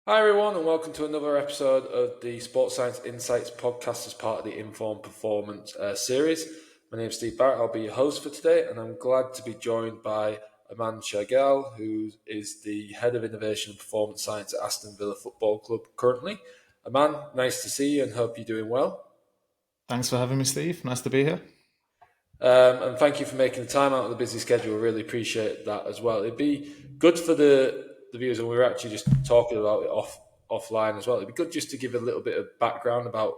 Hi everyone, and welcome to another episode of the Sports Science Insights podcast as part of the Informed Performance series. My name is Steve Barrett. I'll be your host for today, and I'm glad to be joined by Aman Singh who is the Head of Innovation and Performance Science at Aston Villa Football Club currently. Aman, nice to see you and hope you're doing well. Thanks for having me, Steve. Nice to be here. And thank you for making the time out of the busy schedule. I really appreciate that as well. It'd be good for the viewers, and we were actually just talking about it offline as well. It'd be good just to give a little bit of background about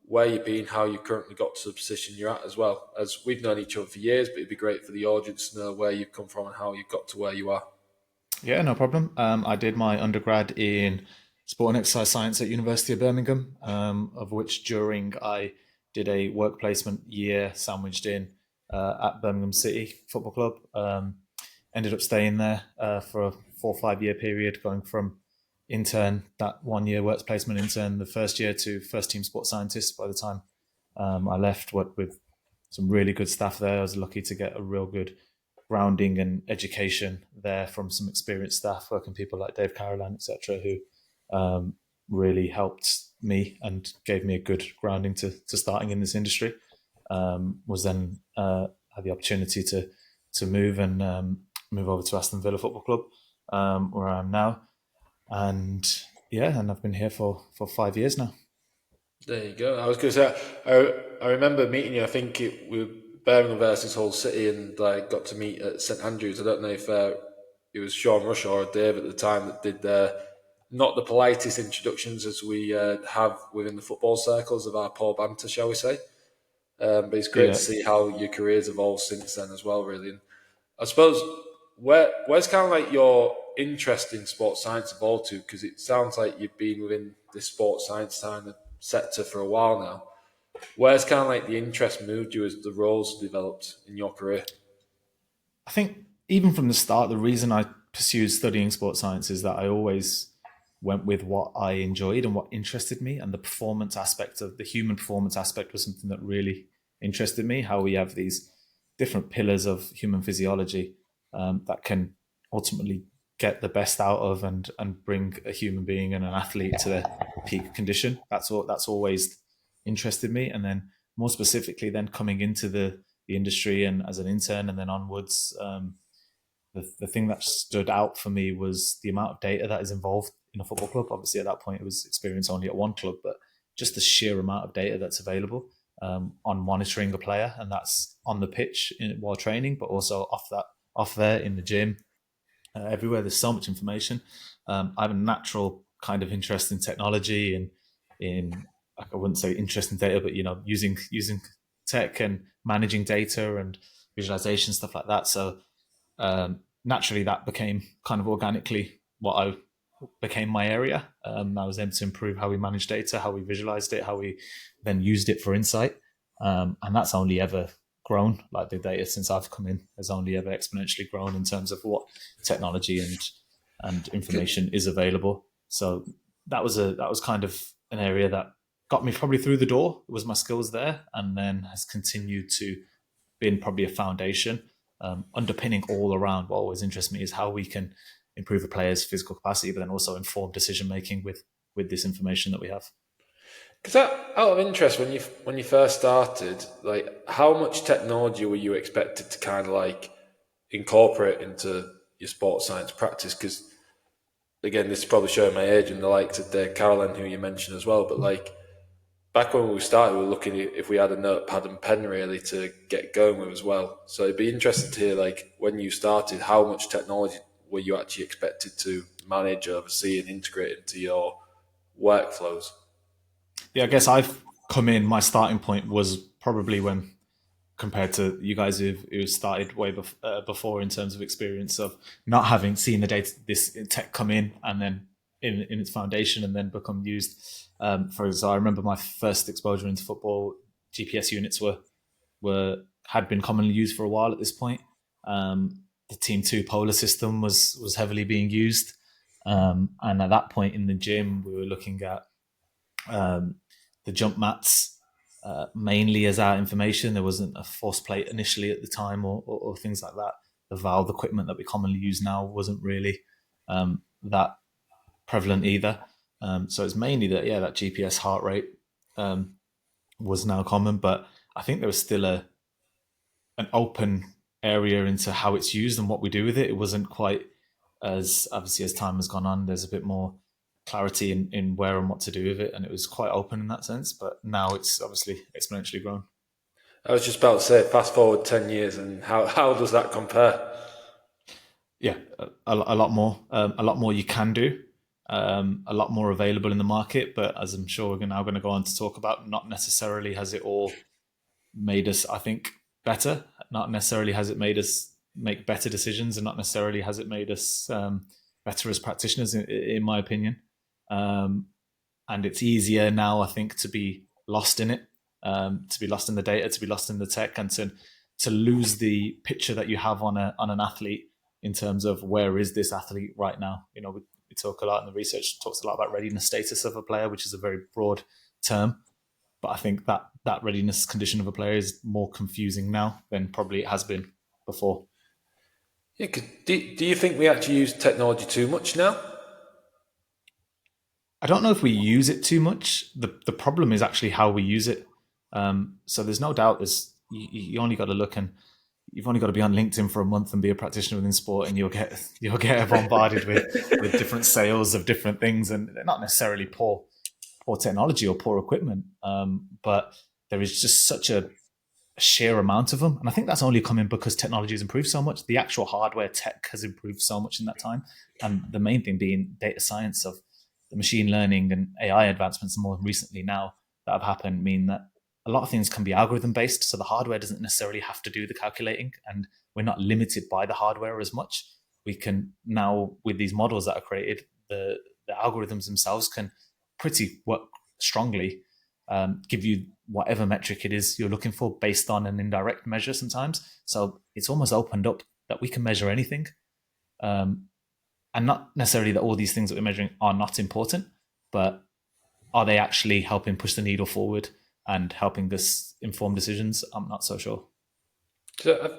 where you've been, how you currently got to the position you're at as well. As we've known each other for years, but it'd be great for the audience to know where you've come from and how you've got to where you are. Yeah, no problem. I did my undergrad in sport and exercise science at University of Birmingham, of which during I did a work placement year sandwiched in at Birmingham City Football Club. Ended up staying there for a 4 or 5 year period, going from intern, that 1 year works placement intern, the first year to first team sports scientist. By the time I left, worked with some really good staff there. I was lucky to get a real good grounding and education there from some experienced staff, working people like Dave Carolan, etc., who really helped me and gave me a good grounding to starting in this industry. Was then had the opportunity to move and move over to Aston Villa Football Club, where I am now, and yeah, and I've been here for 5 years now. There you go. I was going to say, I remember meeting you. I think it was Birmingham versus Hull City, and like got to meet at St Andrews. I don't know if it was Sean Rush or Dave at the time that did not the politest introductions as we have within the football circles of our poor banter, shall we say? But it's great to Yeah, see how your career's evolved since then as well, really. And I suppose where's kind of like your interest in sports science evolved to? Because it sounds like you've been within this sports science kind of sector for a while now. Where's kind of like the interest moved you as the roles developed in your career? I think even from the start, the reason I pursued studying sports science is that I always went with what I enjoyed and what interested me, and the performance aspect of the human performance aspect was something that really interested me. How we have these different pillars of human physiology that can ultimately get the best out of and bring a human being and an athlete to their peak condition. That's always interested me, and then more specifically, then coming into the industry and as an intern and then onwards, the thing that stood out for me was the amount of data that is involved in a football club. Obviously, at that point, it was experience only at one club, but just the sheer amount of data that's available on monitoring a player, and that's on the pitch while training, but also off there in the gym, everywhere. There's so much information. I have a natural kind of interest in technology and in like, I wouldn't say interest in data, but using tech and managing data and visualization stuff like that. So naturally, that became kind of organically what I became my area. I was able to improve how we manage data, how we visualized it, how we then used it for insight, and that's only ever grown. Like the data since I've come in has only ever exponentially grown in terms of what technology and information is available. So that was kind of an area that got me probably through the door. It was my skills there, and then has continued to been probably a foundation underpinning all around. What always interests me is how we can improve a player's physical capacity, but then also inform decision making with this information that we have. Because out of interest, when you first started, like how much technology were you expected to kind of like incorporate into your sports science practice? Because again, this is probably showing my age and the likes of Dave Carolan, who you mentioned as well. But like back when we started, we were looking at if we had a notepad and pen really to get going with as well. So it'd be interesting to hear, like, when you started, how much technology were you actually expected to manage, oversee, and integrate into your workflows? Yeah, I guess I've come in. My starting point was probably when compared to you guys who started way before in terms of experience of not having seen the data this tech come in and then in its foundation and then become used. For example, I remember my first exposure into football. GPS units were had been commonly used for a while at this point. The Team Two Polar system was heavily being used, and at that point in the gym, we were looking at um, the jump mats mainly as our information. There wasn't a force plate initially at the time or things like that. The valve equipment that we commonly use now wasn't really that. prevalent either. So it's mainly that GPS heart rate was now common, but I think there was still an open area into how it's used and what we do with it. It wasn't quite as obviously as time has gone on. There's a bit more clarity in where and what to do with it, and it was quite open in that sense. But now it's obviously exponentially grown. I was just about to say, fast forward 10 years, and how does that compare? Yeah, a lot more you can do, a lot more available in the market. But as I'm sure we're now going to go on to talk about, not necessarily has it all made us, I think, better. Not necessarily has it made us make better decisions, and not necessarily has it made us better as practitioners, in my opinion. Um, and it's easier now, I think, to be lost in it, to be lost in the data, to be lost in the tech, and to lose the picture that you have on an athlete in terms of where is this athlete right now. We talk a lot, and the research talks a lot about readiness status of a player, which is a very broad term. But I think that readiness condition of a player is more confusing now than probably it has been before. Yeah, do you think we actually use technology too much now? I don't know if we use it too much. The problem is actually how we use it. So there's no doubt you only got to look, and you've only got to be on LinkedIn for a month and be a practitioner within sport, and you'll get bombarded with different sales of different things, and they're not necessarily poor technology or poor equipment, but there is just such a sheer amount of them, and I think that's only coming because technology has improved so much. The actual hardware tech has improved so much in that time, and the main thing being data science of the machine learning and AI advancements more recently now that have happened mean that a lot of things can be algorithm based. So the hardware doesn't necessarily have to do the calculating, and we're not limited by the hardware as much. We can now, with these models that are created, the algorithms themselves can pretty work strongly, give you whatever metric it is you're looking for based on an indirect measure sometimes. So it's almost opened up that we can measure anything. And not necessarily that all these things that we're measuring are not important, but are they actually helping push the needle forward and helping us inform decisions? I'm not so sure. So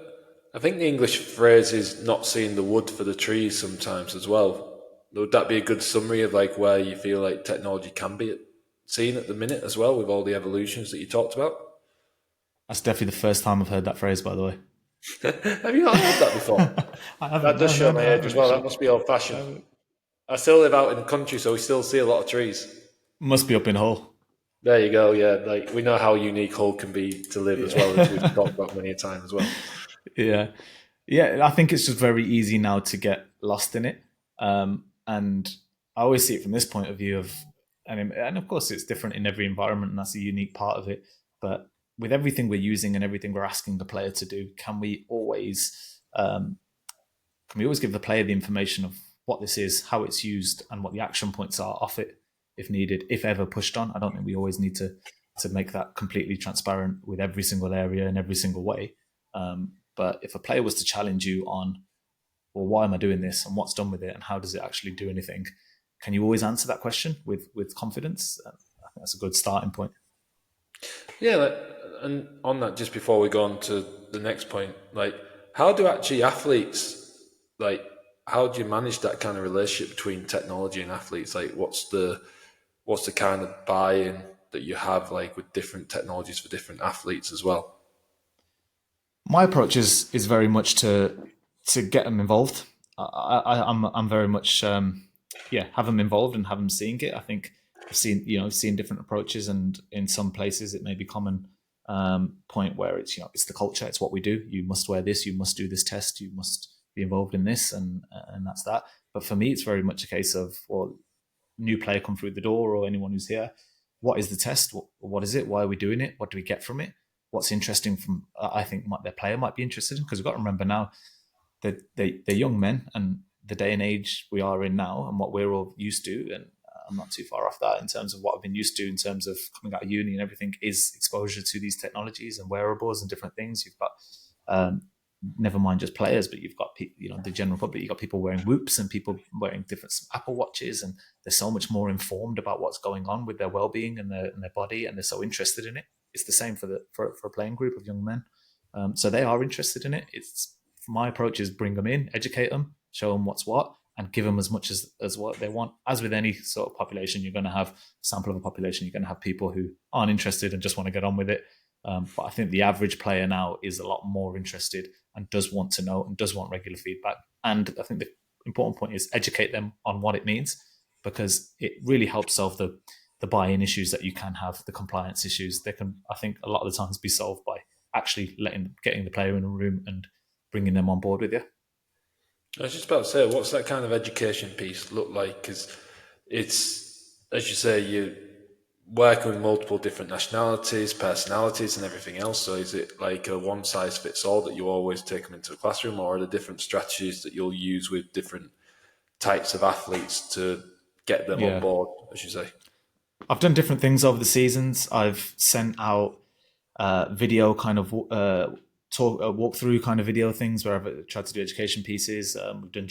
I think the English phrase is not seeing the wood for the trees sometimes as well. Would that be a good summary of like where you feel like technology can be seen at the minute as well with all the evolutions that you talked about? That's definitely the first time I've heard that phrase, by the way. Have you not heard that before? I That haven't. does No, show no, my no, I age haven't as well. That actually. must be old I fashioned. haven't. I still live out in the country, so we still see a lot of trees. Must be up in Hull. There you go. Yeah, like we know how unique Hull can be to live as well, as we've Yeah. talked about many a time as well. Yeah. Yeah, I think it's just very easy now to get lost in it. And I always see it from this point of view of, and of course it's different in every environment, and that's a unique part of it. But with everything we're using and everything we're asking the player to do, can we always give the player the information of what this is, how it's used, and what the action points are off it, if needed, if ever pushed on? I don't think we always need to make that completely transparent with every single area in every single way. But if a player was to challenge you on, well, why am I doing this, and what's done with it, and how does it actually do anything? Can you always answer that question with confidence? I think that's a good starting point. Yeah, and on that, just before we go on to the next point, like, how do actually athletes, like, how do you manage that kind of relationship between technology and athletes? Like, what's the kind of buy-in that you have, like, with different technologies for different athletes as well? My approach is very much to get them involved. I'm very much have them involved and have them seeing it. I think I've seen different approaches, and in some places it may be common point where it's the culture, it's what we do. You must wear this, you must do this test, you must be involved in this, and that's that. But for me, it's very much a case of, well, new player come through the door or anyone who's here, what is the test? What is it? Why are we doing it? What do we get from it? What's interesting from I think their player might be interested in, because we've got to remember now that they're young men, and the day and age we are in now and what we're all used to, and I'm not too far off that in terms of what I've been used to in terms of coming out of uni and everything, is exposure to these technologies and wearables and different things. You've got um, never mind just players, but you've got the general public. You've got people wearing whoops and people wearing different Apple watches, and they're so much more informed about what's going on with their well-being and their body, and they're so interested in it. It's the same for a playing group of young men, so they are interested in it. It's My approach is bring them in, educate them, show them what's what, and give them as much as what they want. As with any sort of population, you're going to have a sample of a population. You're going to have people who aren't interested and just want to get on with it. But I think the average player now is a lot more interested and does want to know and does want regular feedback. And I think the important point is educate them on what it means, because it really helps solve the buy-in issues that you can have, the compliance issues. They can, I think, a lot of the times be solved by actually getting the player in a room and bringing them on board with you. I was just about to say, what's that kind of education piece look like? Because it's, as you say, you're working with multiple different nationalities, personalities, and everything else. So is it like a one-size-fits-all that you always take them into a classroom, or are there different strategies that you'll use with different types of athletes to get them on board, as you say? I've done different things over the seasons. I've sent out video kind of walk through kind of video things where I've tried to do education pieces. We've done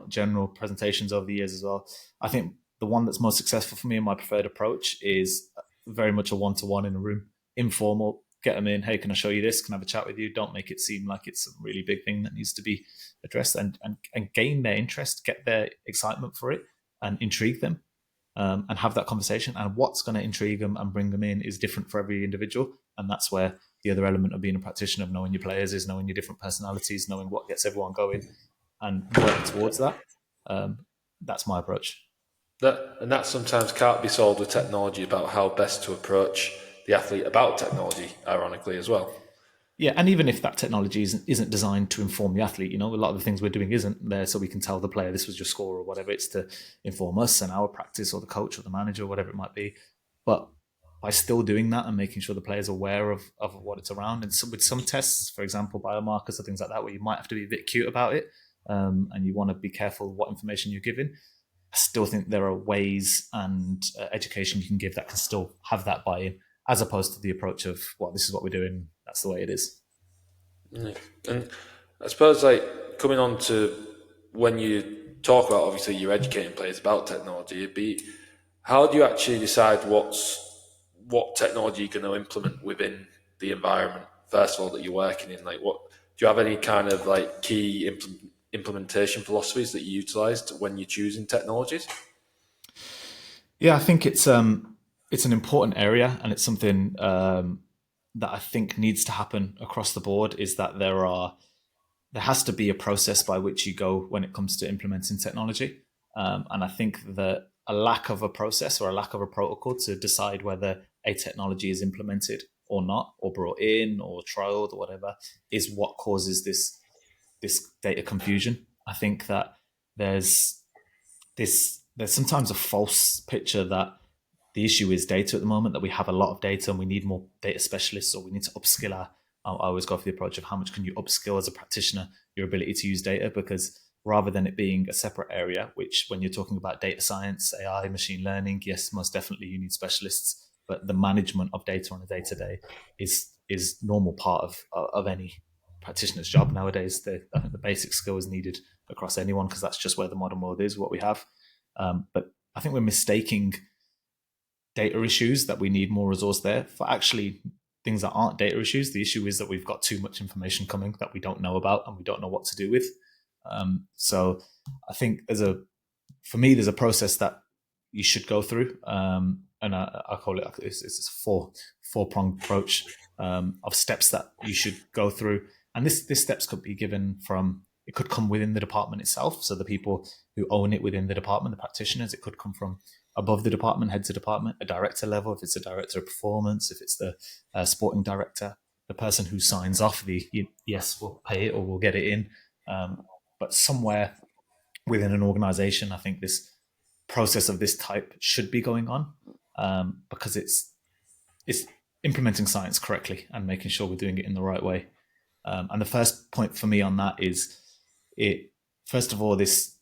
general presentations over the years as well. I think the one that's most successful for me and my preferred approach is very much a one-to-one in a room, informal. Get them in. Hey, can I show you this? Can I have a chat with you? Don't make it seem like it's a really big thing that needs to be addressed, and gain their interest, get their excitement for it, and intrigue them. And have that conversation. And what's going to intrigue them and bring them in is different for every individual. And that's where the other element of being a practitioner, of knowing your players, is knowing your different personalities, knowing what gets everyone going, and working towards that. That's my approach. That sometimes can't be solved with technology, about how best to approach the athlete about technology, ironically, as well. Yeah, and even if that technology isn't designed to inform the athlete, a lot of the things we're doing isn't there so we can tell the player this was your score or whatever. It's to inform us and our practice, or the coach or the manager or whatever it might be. But by still doing that and making sure the player's aware of what it's around, and with some tests, for example, biomarkers or things like that, where you might have to be a bit cute about it, and you want to be careful what information you're giving, I still think there are ways and education you can give that can still have that buy-in, as opposed to the approach of, well, this is what we're doing, that's the way it is. And I suppose, like, coming on to when you talk about, obviously, you're educating players about technology, it'd be, how do you actually decide what technology you're going to implement within the environment, first of all, that you're working in? Like, what do you have any kind of like key implementation philosophies that you utilized when you're choosing technologies? Yeah, I think it's an important area, and it's something that I think needs to happen across the board. Is that there has to be a process by which you go when it comes to implementing technology, and I think that a lack of a process or a lack of a protocol to decide whether a technology is implemented or not, or brought in or trialed or whatever, is what causes this data confusion. I think that there's sometimes a false picture that the issue is data at the moment, that we have a lot of data and we need more data specialists, or we need to upskill I always go for the approach of how much can you upskill as a practitioner your ability to use data, because rather than it being a separate area, which when you're talking about data science, AI, machine learning, yes, most definitely you need specialists, but the management of data on a day-to-day is normal part of any practitioner's job nowadays. I think the basic skill is needed across anyone, because that's just where the modern world is, what we have. But I think we're mistaking data issues, that we need more resource there, for actually things that aren't data issues. The issue is that we've got too much information coming that we don't know about and we don't know what to do with. So I think there's a process that you should go through, and I call it, it's a four-pronged approach of steps that you should go through. And this steps could be given from, it could come within the department itself, so the people who own it within the department, the practitioners. It could come from above the department, heads of department, a director level, if it's a director of performance, if it's the sporting director, the person who signs off the, yes, we'll pay it or we'll get it in. But somewhere within an organization, I think this process of this type should be going on, because it's implementing science correctly and making sure we're doing it in the right way. And the first point for me on that is, first of all, this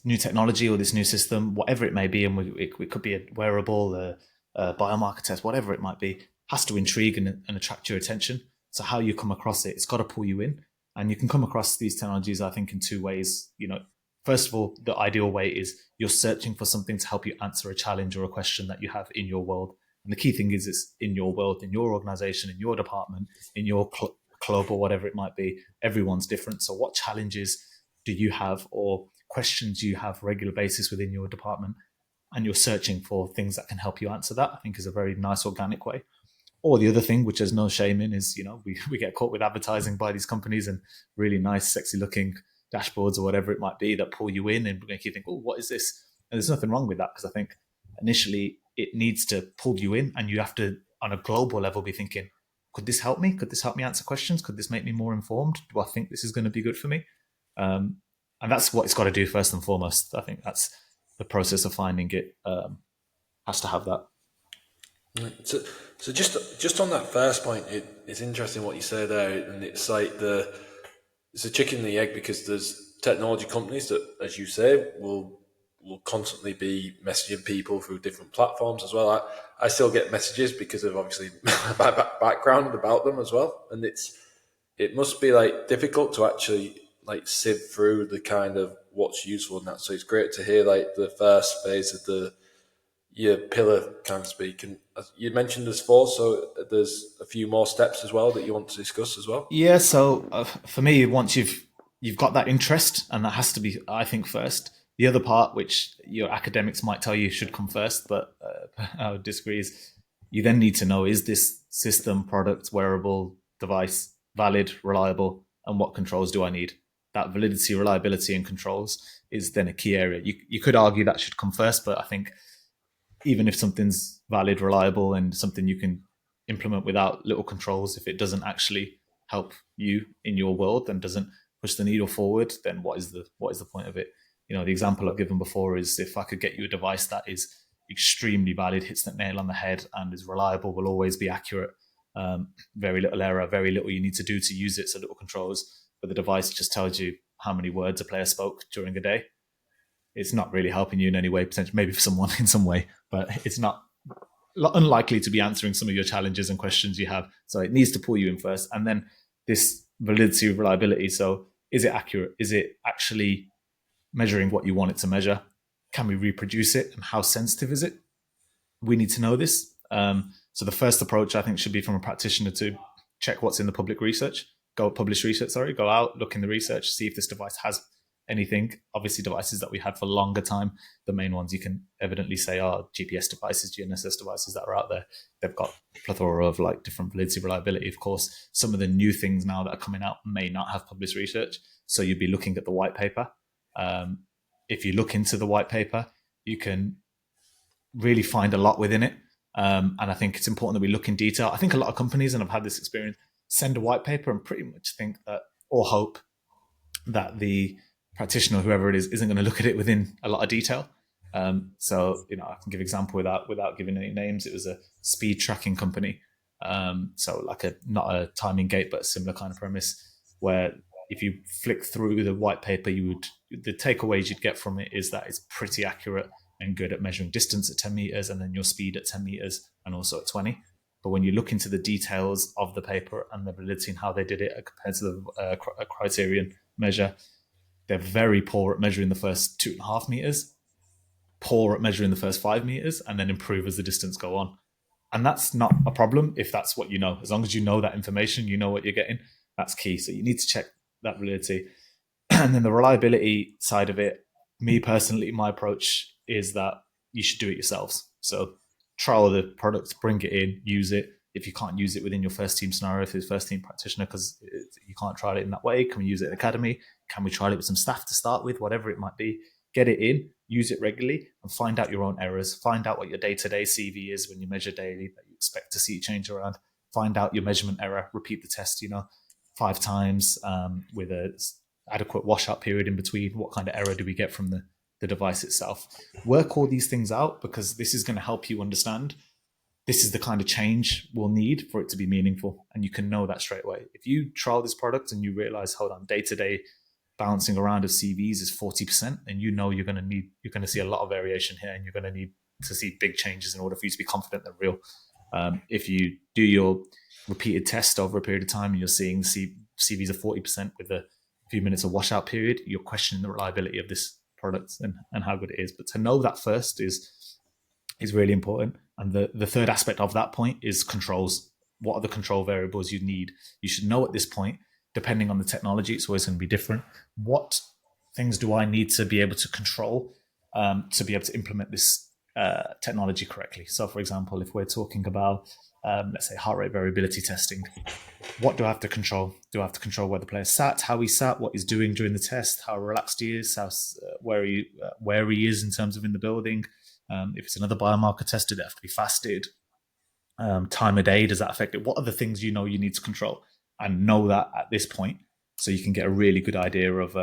new technology or this new system, whatever it may be, and it could be a wearable, a biomarker test, whatever it might be, has to intrigue and attract your attention. So how you come across it, it's got to pull you in. And you can come across these technologies, I think, in two ways. First of all, the ideal way is you're searching for something to help you answer a challenge or a question that you have in your world. And the key thing is it's in your world, in your organization, in your department, in your club or whatever it might be. Everyone's different. So what challenges do you have, or questions you have regular basis within your department, and you're searching for things that can help you answer that, I think is a very nice organic way. Or the other thing, which there's no shame in, is we get caught with advertising by these companies and really nice, sexy looking dashboards or whatever it might be that pull you in and make you think, oh, what is this? And there's nothing wrong with that, because I think initially it needs to pull you in, and you have to, on a global level, be thinking, could this help me? Could this help me answer questions? Could this make me more informed? Do I think this is going to be good for me? And that's what it's got to do first and foremost. I think that's the process of finding it has to have that. So just on that first point, it's interesting what you say there, and it's like it's a chicken and the egg, because there's technology companies that, as you say, will constantly be messaging people through different platforms as well. I still get messages because of obviously my background about them as well, and it must be like difficult to actually like sift through the kind of what's useful in that. So it's great to hear like the first phase of your pillar, kind of speak. And you mentioned there's 4, so there's a few more steps as well that you want to discuss as well. Yeah. So for me, once you've got that interest, and that has to be, I think, first. The other part, which your academics might tell you should come first, but I would disagree, is you then need to know, is this system, product, wearable, device valid, reliable, and what controls do I need? That validity, reliability, and controls is then a key area. You could argue that should come first, but I think even if something's valid, reliable, and something you can implement without little controls, if it doesn't actually help you in your world and doesn't push the needle forward, then what is the point of it? The example I've given before is, if I could get you a device that is extremely valid, hits the nail on the head, and is reliable, will always be accurate, very little error, very little you need to do to use it, so little controls, but the device just tells you how many words a player spoke during a day, it's not really helping you in any way, potentially, maybe for someone in some way, but it's not unlikely to be answering some of your challenges and questions you have. So it needs to pull you in first. And then this validity, reliability. So is it accurate? Is it actually measuring what you want it to measure? Can we reproduce it? And how sensitive is it? We need to know this. So the first approach, I think, should be from a practitioner to check what's in the public research. Go out, look in the research, see if this device has anything. Obviously, devices that we had for a longer time, the main ones you can evidently say are GPS devices, GNSS devices that are out there. They've got a plethora of like different validity, reliability. Of course, some of the new things now that are coming out may not have published research, so you'd be looking at the white paper. If you look into the white paper, you can really find a lot within it. And I think it's important that we look in detail. I think a lot of companies, and I've had this experience, send a white paper and pretty much think that, or hope that the practitioner, whoever it is, isn't going to look at it within a lot of detail. So, I can give an example without giving any names. It was a speed tracking company. So like not a timing gate, but a similar kind of premise, where if you flick through the white paper, the takeaways you'd get from it is that it's pretty accurate and good at measuring distance at 10 meters, and then your speed at 10 meters and also at 20. But when you look into the details of the paper and the validity and how they did it compared to the criterion measure, they're very poor at measuring the first 2.5 meters, poor at measuring the first 5 meters, and then improve as the distance go on. And that's not a problem if that's what you know. As long as you know that information, you know what you're getting, that's key. So you need to check that validity. And then the reliability side of it, me personally, my approach is that you should do it yourselves. So trial the product, bring it in, use it. If you can't use it within your first team scenario, if it's first team practitioner, because you can't trial it in that way, can we use it in academy? Can we trial it with some staff to start with? Whatever it might be, get it in, use it regularly, and find out your own errors. Find out what your day-to-day CV is when you measure daily that you expect to see change around. Find out your measurement error. Repeat the test, 5 times with a adequate washout period in between. What kind of error do we get from the device itself? Work all these things out, because this is going to help you understand this is the kind of change we'll need for it to be meaningful. And you can know that straight away. If you trial this product and you realize, hold on, day-to-day bouncing around of CVs is 40%, and you're going to see a lot of variation here, and you're going to need to see big changes in order for you to be confident they're real. If you do your repeated test over a period of time and you're seeing CVs of 40% with a few minutes of washout period, you're questioning the reliability of this product and how good it is. But to know that first is really important. And the third aspect of that point is controls. What are the control variables you need? You should know at this point, depending on the technology, it's always going to be different, what things do I need to be able to control to be able to implement this technology correctly? So, for example, if we're talking about, let's say, heart rate variability testing, what do I have to control? Do I have to control where the player sat, how he sat, what he's doing during the test, how relaxed he is, where he is in terms of in the building? If it's another biomarker test, do they have to be fasted? Time of day, does that affect it? What are the things you need to control? And know that at this point, so you can get a really good idea of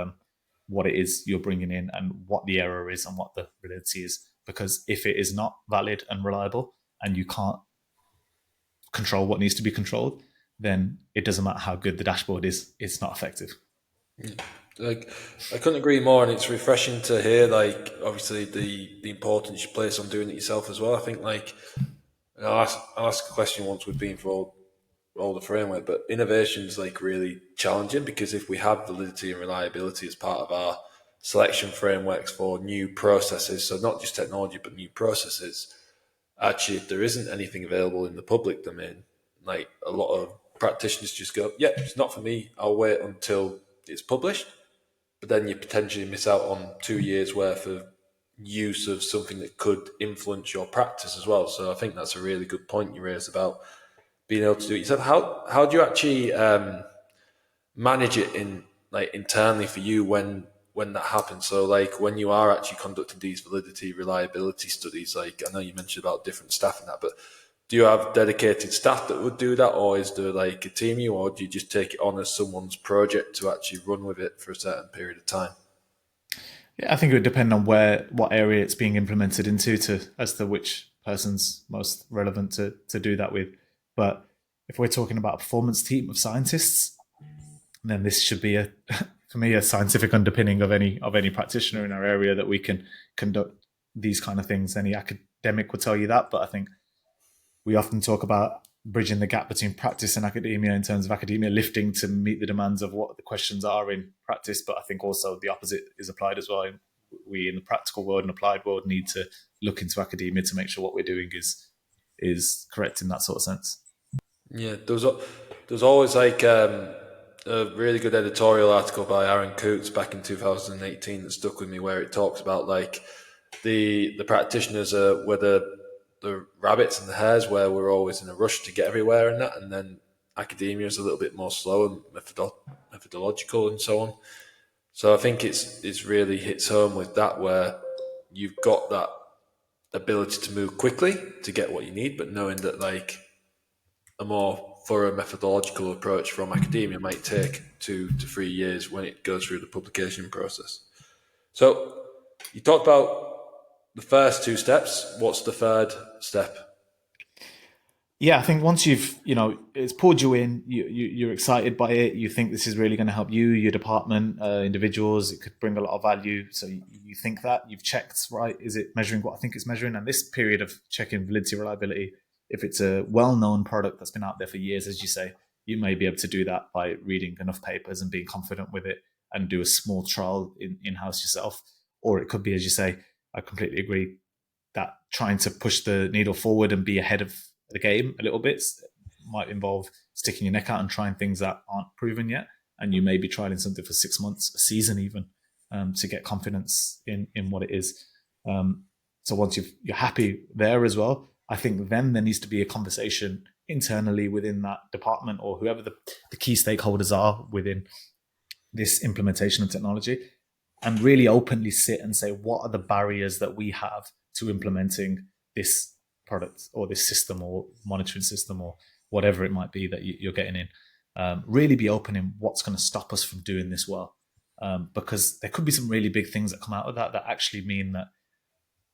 what it is you're bringing in and what the error is and what the validity is. Because if it is not valid and reliable and you can't control what needs to be controlled, then it doesn't matter how good the dashboard is, it's not effective. Like, I couldn't agree more, and it's refreshing to hear, like, obviously the importance you place on doing it yourself as well. I think, like, I'll ask a question once we've been for all the framework, but innovation's like really challenging, because if we have validity and reliability as part of our selection frameworks for new processes, so not just technology but new processes, actually if there isn't anything available in the public domain, like, a lot of practitioners just go, yeah, it's not for me, I'll wait until it's published. But then you potentially miss out on 2 years worth of use of something that could influence your practice as well. So I think that's a really good point you raised about being able to do it yourself. How do you actually manage it internally for you when that happens? So, like, when you are actually conducting these validity reliability studies, like, I know you mentioned about different staff and that, but do you have dedicated staff that would do that, or is there like a team you, or do you just take it on as someone's project to actually run with it for a certain period of time? Yeah, I think it would depend on what area it's being implemented into as to which person's most relevant to do that with. But if we're talking about a performance team of scientists, then this should be for me, a scientific underpinning of any practitioner in our area, that we can conduct these kind of things. Any academic would tell you that, but I think we often talk about bridging the gap between practice and academia, in terms of academia lifting to meet the demands of what the questions are in practice. But I think also the opposite is applied as well. We, in the practical world and applied world, need to look into academia to make sure what we're doing is correct in that sort of sense. Yeah, there's always like a really good editorial article by Aaron Coots back in 2018 that stuck with me, where it talks about, like, the practitioners were the rabbits and the hares, where we're always in a rush to get everywhere and that, and then academia is a little bit more slow and methodological and so on. So I think it's really hits home with that, where you've got that ability to move quickly to get what you need, but knowing that, like, a more thorough methodological approach from academia might take 2 to 3 years when it goes through the publication process. So you talked about the first 2 steps. What's the third step? Yeah, I think once it's pulled you in, you're excited by it. You think this is really going to help you, your department, individuals. It could bring a lot of value. So you think that you've checked, right? Is it measuring what I think it's measuring? And this period of checking validity, reliability, if it's a well-known product that's been out there for years, as you say, you may be able to do that by reading enough papers and being confident with it, and do a small trial in-house yourself. Or it could be, as you say, I completely agree, that trying to push the needle forward and be ahead of the game a little bit might involve sticking your neck out and trying things that aren't proven yet. And you may be trialing something for 6 months, a season even, to get confidence in what it is. So once you're happy there as well, I think then there needs to be a conversation internally within that department, or whoever the key stakeholders are within this implementation of technology, and really openly sit and say, what are the barriers that we have to implementing this product or this system or monitoring system or whatever it might be that you're getting in. Really be open in what's going to stop us from doing this well. Because there could be some really big things that come out of that actually mean that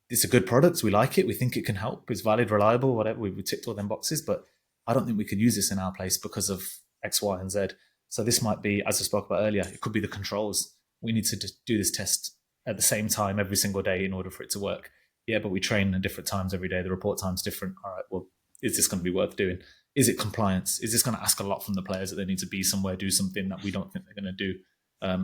it's a good product, we like it, we think it can help, it's valid, reliable, whatever, we ticked all them boxes, but I don't think we could use this in our place because of X, Y, and Z. So this might be, as I spoke about earlier, it could be the controls. We need to do this test at the same time every single day in order for it to work. Yeah, but we train at different times every day. The report time's different. All right, well, is this going to be worth doing? Is it compliance? Is this going to ask a lot from the players that they need to be somewhere, do something that we don't think they're going to do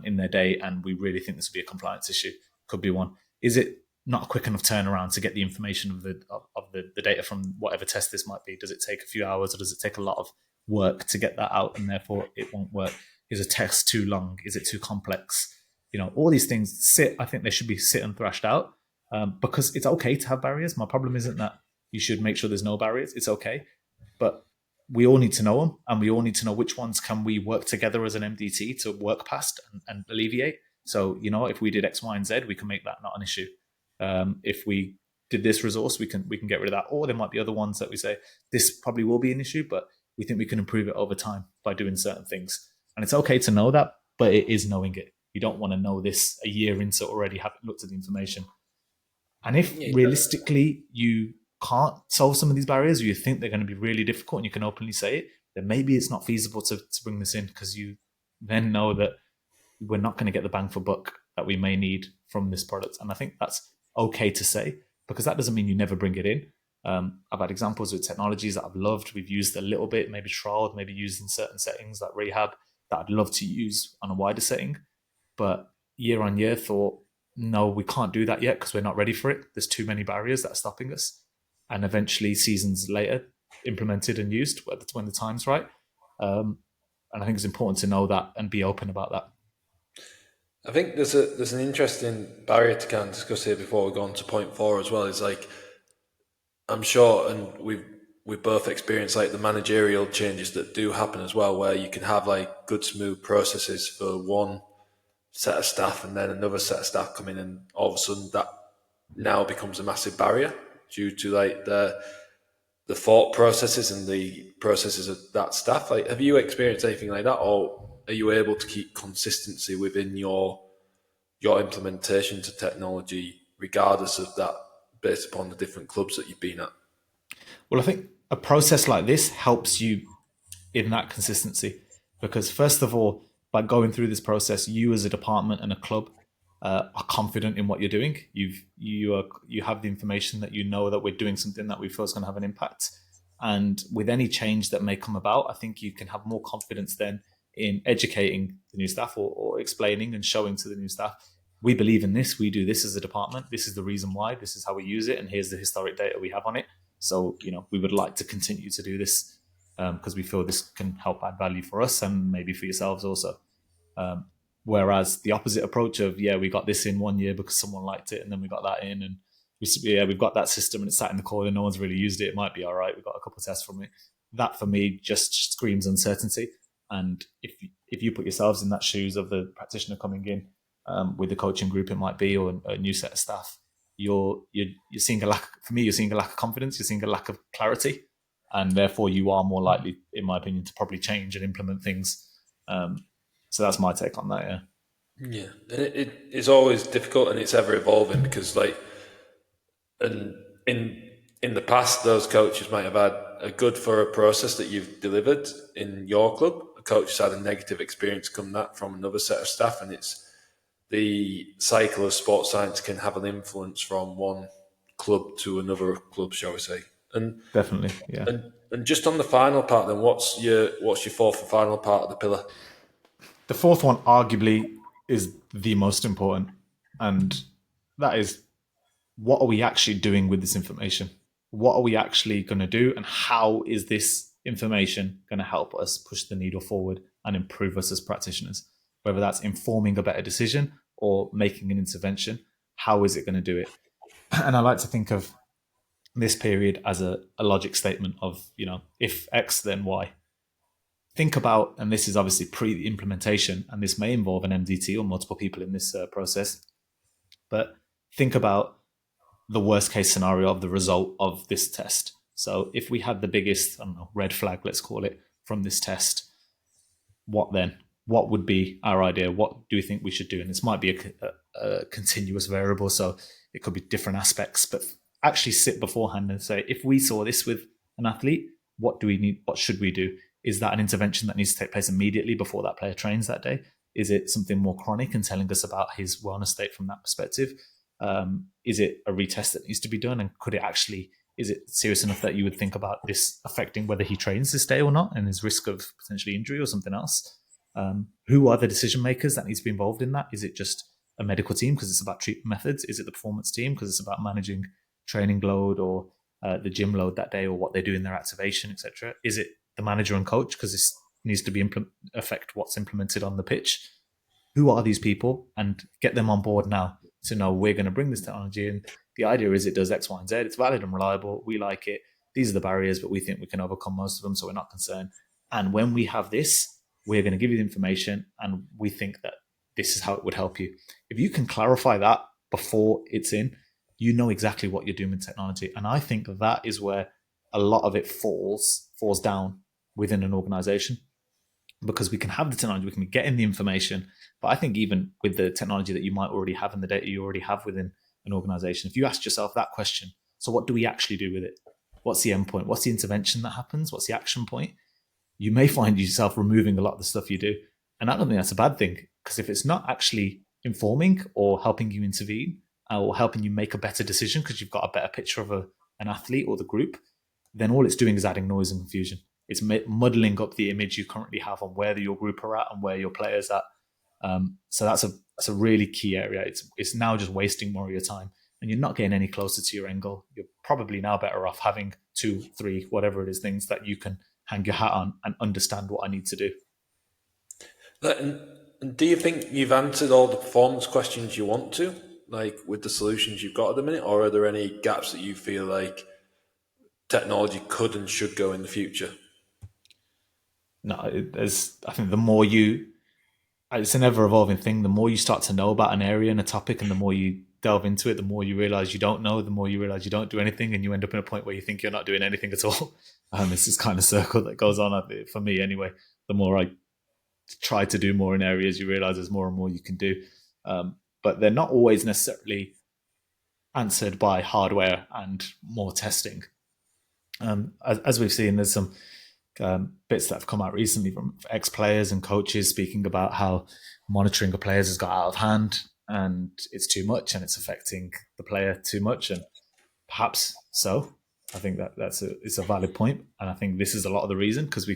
in their day, and we really think this will be a compliance issue? Could be one. Is it not a quick enough turnaround to get the information of the data from whatever test this might be? Does it take a few hours, or does it take a lot of work to get that out, and therefore it won't work? Is a test too long? Is it too complex? all these things I think they should be sit and thrashed out, because it's okay to have barriers. My problem isn't that you should make sure there's no barriers. It's okay, but we all need to know them, and we all need to know which ones can we work together as an MDT to work past and alleviate. So, if we did X, Y, and Z, we can make that not an issue. If we did this resource, we can get rid of that. Or there might be other ones that we say this probably will be an issue, but we think we can improve it over time by doing certain things. And it's okay to know that, but it is knowing it. You don't want to know this a year into already having looked at the information. And if realistically you can't solve some of these barriers, or you think they're going to be really difficult and you can openly say it, then maybe it's not feasible to bring this in, because you then know that we're not going to get the bang for buck that we may need from this product. And I think that's okay to say, because that doesn't mean you never bring it in. I've had examples with technologies that I've loved. We've used a little bit, maybe trialed, maybe used in certain settings like rehab, that I'd love to use on a wider setting. But year on year thought, no, we can't do that yet because we're not ready for it. There's too many barriers that are stopping us. And eventually seasons later implemented and used when the time's right. And I think it's important to know that and be open about that. I think there's an interesting barrier to kind of discuss here before we go on to point 4 as well. Is like, I'm sure, and we've both experienced like the managerial changes that do happen as well, where you can have like good smooth processes for one set of staff and then another set of staff come in, and all of a sudden that now becomes a massive barrier due to like the thought processes and the processes of that staff. Like, have you experienced anything like that, or are you able to keep consistency within your implementation to technology, regardless of that, based upon the different clubs that you've been at? Well, I think a process like this helps you in that consistency, because first of all, by going through this process, you as a department and a club are confident in what you're doing. You have the information that you know that we're doing something that we feel is going to have an impact. And with any change that may come about, I think you can have more confidence then in educating the new staff, or explaining and showing to the new staff, we believe in this, we do this as a department, this is the reason why, this is how we use it, and here's the historic data we have on it. So, we would like to continue to do this because we feel this can help add value for us and maybe for yourselves also. Whereas the opposite approach of, we got this in 1 year because someone liked it, and then we got that in, and we've got that system and it's sat in the corner, no one's really used it, it might be all right, we've got a couple of tests from it. That for me just screams uncertainty. And if you put yourselves in that shoes of the practitioner coming in with the coaching group, it might be, or a new set of staff, you're seeing a lack. For me, you're seeing a lack of confidence. You're seeing a lack of clarity, and therefore you are more likely, in my opinion, to probably change and implement things. So that's my take on that. Yeah, and it is always difficult, and it's ever evolving, because like, and in the past, those coaches might have had a good thorough process that you've delivered in your club. A coach has had a negative experience come that from another set of staff, and it's the cycle of sports science can have an influence from one club to another club, shall we say? And definitely, yeah. And just on the final part, then, what's your fourth and final part of the pillar? The fourth one, arguably, is the most important, and that is, what are we actually doing with this information? What are we actually going to do, and how is this information going to help us push the needle forward and improve us as practitioners? Whether that's informing a better decision or making an intervention, how is it going to do it? And I like to think of this period as a logic statement of, if X, then Y. Think about, and this is obviously pre-implementation, and this may involve an MDT or multiple people in this process, but think about the worst case scenario of the result of this test. So if we had the biggest, red flag, let's call it, from this test, what then? What would be our idea? What do we think we should do? And this might be a continuous variable, so it could be different aspects, but actually sit beforehand and say, if we saw this with an athlete, what do we need? What should we do? Is that an intervention that needs to take place immediately before that player trains that day? Is it something more chronic and telling us about his wellness state from that perspective? Is it a retest that needs to be done? And is it serious enough that you would think about this affecting whether he trains this day or not, and his risk of potentially injury or something else? Who are the decision makers that needs to be involved in that? Is it just a medical team because it's about treatment methods? Is it the performance team because it's about managing training load or the gym load that day, or what they do in their activation, etc.? Is it the manager and coach because this needs to be affect what's implemented on the pitch? who are these people, and get them on board now to know we're going to bring this technology in. The idea is it does X, Y, and Z. It's valid and reliable. We like it. These are the barriers, but we think we can overcome most of them, so we're not concerned. And when we have this, we're going to give you the information, and we think that this is how it would help you. If you can clarify that before it's in, you know exactly what you're doing with technology. And I think that is where a lot of it falls down within an organization, because we can have the technology, we can get in the information. But I think even with the technology that you might already have and the data you already have within an organization, if you ask yourself that question, so what do we actually do with it? What's the endpoint? What's the intervention that happens? What's the action point? You may find yourself removing a lot of the stuff you do. And I don't think that's a bad thing, because if it's not actually informing or helping you intervene or helping you make a better decision because you've got a better picture of an athlete or the group, then all it's doing is adding noise and confusion. It's muddling up the image you currently have on where your group are at and where your players are at. So that's a really key area. It's now just wasting more of your time, and you're not getting any closer to your end goal. You're probably now better off having 2, 3, whatever it is, things that you can hang your hat on and understand what I need to do. And do you think you've answered all the performance questions you want to, like with the solutions you've got at the minute, or are there any gaps that you feel like technology could and should go in the future? No, I think the more it's an ever evolving thing. The more you start to know about an area and a topic, and the more you delve into it, the more you realize you don't know, the more you realize you don't do anything, and you end up in a point where you think you're not doing anything at all. It's this kind of circle that goes on for me anyway. The more I try to do more in areas, you realize there's more and more you can do. But they're not always necessarily answered by hardware and more testing. As we've seen, there's some bits that have come out recently from ex-players and coaches speaking about how monitoring of players has got out of hand and it's too much and it's affecting the player too much, and perhaps so. I think it's a valid point, and I think this is a lot of the reason, because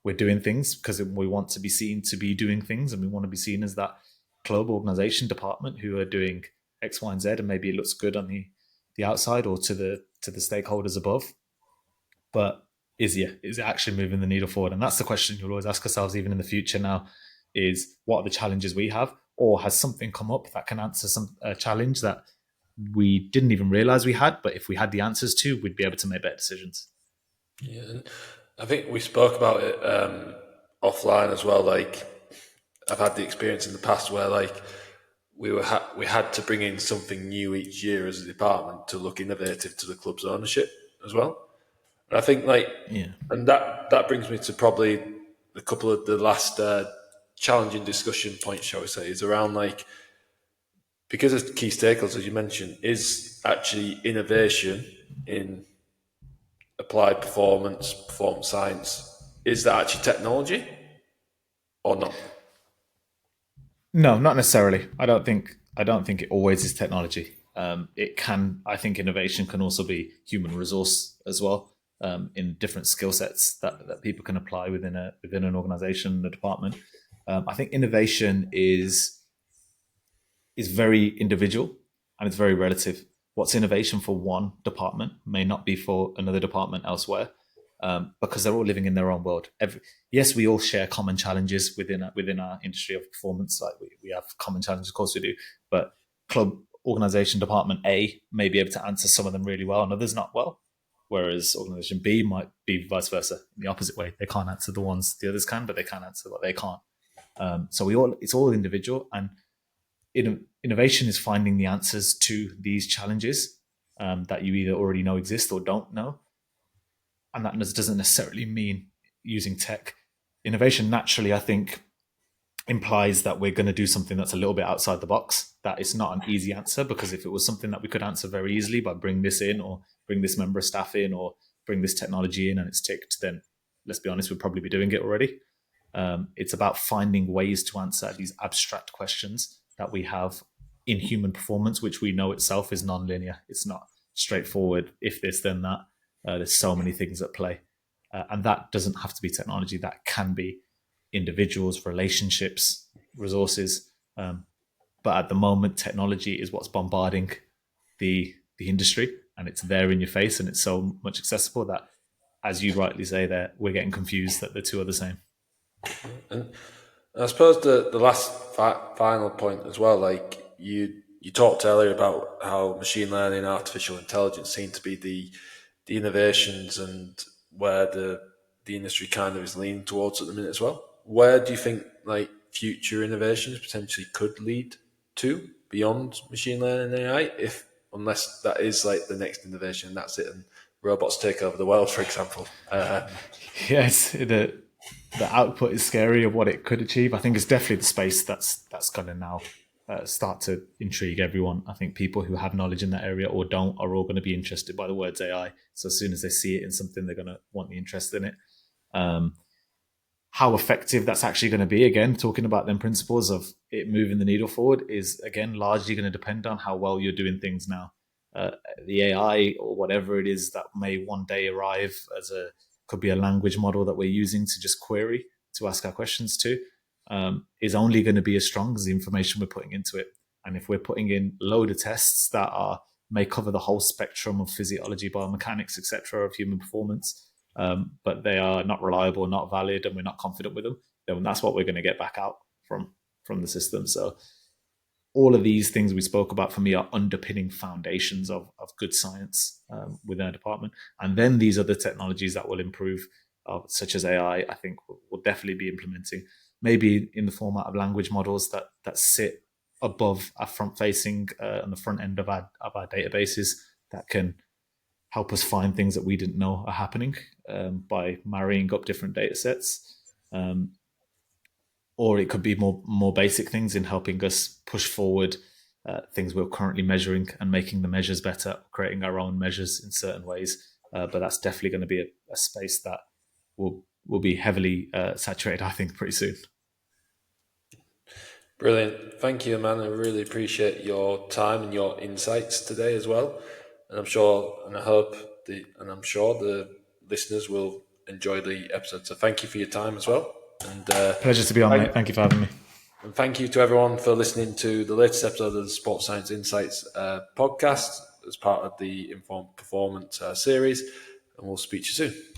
we're doing things because we want to be seen to be doing things, and we want to be seen as that club, organization, department who are doing X, Y, and Z, and maybe it looks good on the outside or to the stakeholders above. But is it actually moving the needle forward? And that's the question you'll always ask ourselves, even in the future now, is what are the challenges we have? Or has something come up that can answer some challenge that we didn't even realize we had, but if we had the answers to, we'd be able to make better decisions. Yeah, and I think we spoke about it offline as well. Like, I've had the experience in the past where like we had to bring in something new each year as a department to look innovative to the club's ownership as well. And I think and that brings me to probably a couple of the last challenging discussion points, shall we say, is around like, because of key stakeholders, as you mentioned, is actually innovation in applied performance science. Is that actually technology or not? No, not necessarily. I don't think it always is technology. It can. I think innovation can also be human resource as well, in different skill sets that people can apply within an organization, a department. I think innovation is very individual and it's very relative. What's innovation for one department may not be for another department elsewhere, because they're all living in their own world. Yes, we all share common challenges within our industry of performance. Like we have common challenges, of course we do. But club, organization, department A may be able to answer some of them really well, and others not well. Whereas organization B might be vice versa, in the opposite way. They can't answer the ones the others can, but they can answer what they can't. So it's all individual, and innovation is finding the answers to these challenges that you either already know exist or don't know. And that doesn't necessarily mean using tech. Innovation naturally, I think, implies that we're going to do something that's a little bit outside the box. That it's not an easy answer, because if it was something that we could answer very easily by bring this in or bring this member of staff in or bring this technology in and it's ticked, then let's be honest, we'd probably be doing it already. It's about finding ways to answer these abstract questions that we have in human performance, which we know itself is non-linear. It's not straightforward. If this, then that. There's so many things at play. And that doesn't have to be technology. That can be individuals, relationships, resources. But at the moment, technology is what's bombarding the industry, and it's there in your face, and it's so much accessible that, as you rightly say, that we're getting confused that the two are the same. And I suppose the last final point as well, like you talked earlier about how machine learning and artificial intelligence seem to be the innovations and where the industry kind of is leaning towards at the minute as well. Where do you think like future innovations potentially could lead to beyond machine learning and AI, if unless that is like the next innovation, that's it, and robots take over the world, for example? Yes, the output is scary of what it could achieve. I think it's definitely the space that's going to now start to intrigue everyone. I think people who have knowledge in that area or don't are all going to be interested by the words AI. So as soon as they see it in something, they're going to want the interest in it. Um, how effective that's actually going to be, again, talking about them principles of it moving the needle forward, is again largely going to depend on how well you're doing things now. Uh, the AI or whatever it is that may one day arrive as could be a language model that we're using to just query to ask our questions to, is only going to be as strong as the information we're putting into it. And if we're putting in load of tests that may cover the whole spectrum of physiology, biomechanics, etc., of human performance, but they are not reliable, not valid, and we're not confident with them, then that's what we're going to get back out from the system. So all of these things we spoke about for me are underpinning foundations of good science within our department. And then these other technologies that will improve, such as AI, I think will definitely be implementing, maybe in the format of language models that sit above our front facing on the front end of our databases, that can help us find things that we didn't know are happening by marrying up different data sets. Or it could be more basic things in helping us push forward things we're currently measuring and making the measures better, creating our own measures in certain ways. But that's definitely going to be a space that will be heavily saturated, I think, pretty soon. Brilliant. Thank you, man. I really appreciate your time and your insights today as well. And I'm sure, and I hope, and I'm sure the listeners will enjoy the episode. So thank you for your time as well. And Pleasure to be on, mate. Thank you for having me. And thank you to everyone for listening to the latest episode of the Sports Science Insights podcast as part of the Informed Performance series. And we'll speak to you soon.